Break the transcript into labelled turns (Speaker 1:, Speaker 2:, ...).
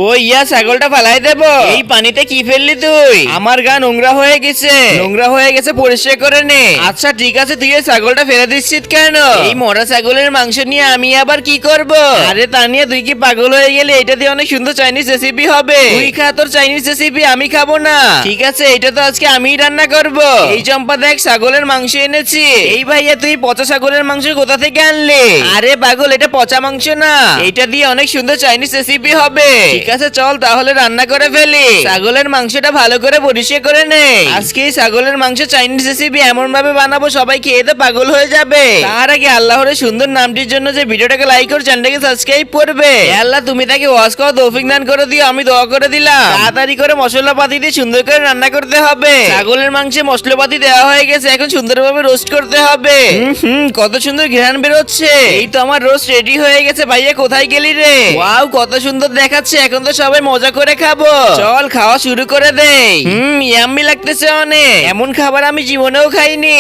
Speaker 1: ও ইয়া, ছাগলটা ফালাই দেবো। এই পানিতে কি ফেললি তুই? আমার গা নোংরা হয়ে গেছে। নোংরা হয়ে গেছে, পরিষ্কার করে নে। আচ্ছা ঠিক আছে, তুই এই ছাগলটা ফেলে দিচ্ছিস কেন? এই মরা ছাগলের মাংস নিয়ে আমি আবার কি করব? আরে তানিয়া, তুই কি পাগল হয়ে গেলি? এটা দিয়ে অনেক সুন্দর চাইনিজ রেসিপি হবে। তুই খা তোর চাইনিজ রেসিপি, আমি খাবো না। ঠিক আছে, এটা তো আজকে আমিই রান্না করব। এই চম্পা দেখ, ছাগলের মাংস এনেছি। এই ভাইয়া, তুই পচা ছাগলের মাংস কোথা থেকে আনলি? আরে পাগল, এটা পচা মাংস না, এটা দিয়ে অনেক সুন্দর চাইনিজ রেসিপি হবে। ঠিক আছে চল তাহলে রান্না করে ফেলি। ছাগলের মাংসটা ভালো করে পরিষ্কার করে নে। আজকে এই ছাগলের মাংস চাইনিজ রেসিপি এমন ভাবে বানাবো সবাই খেয়ে তো পাগল হয়ে যাবে। তার আগে আল্লাহর এই সুন্দর নামটির জন্য যে ভিডিওটাকে লাইক করে চ্যানেলটাকে সাবস্ক্রাইব করবে। হে আল্লাহ, তুমি তাকে ওয়াজ করা তৌফিক দান করে দিও, আমি দোয়া করে দিলাম। তাড়াতাড়ি করে মশলাপাতি দিয়ে সুন্দর করে রান্না করতে হবে। ছাগলের মাংসে মশলাপাতি দেওয়া হয়ে গেছে, এখন সুন্দরভাবে রোস্ট করতে হবে। কত সুন্দর ঘ্রাণ বেরোচ্ছে। এই তো আমার রোস্ট রেডি হয়ে গেছে। ভাইয়া কোথায় গেলি রে? ওয়াও, কত সুন্দর দেখাচ্ছে। এখন তো সবাই মজা করে খাবো। চল খাওয়া শুরু করে দেই। ইয়াম্মি লাগতেছে অনেক। এমন খাবার আমি জীবনেও খাইনি।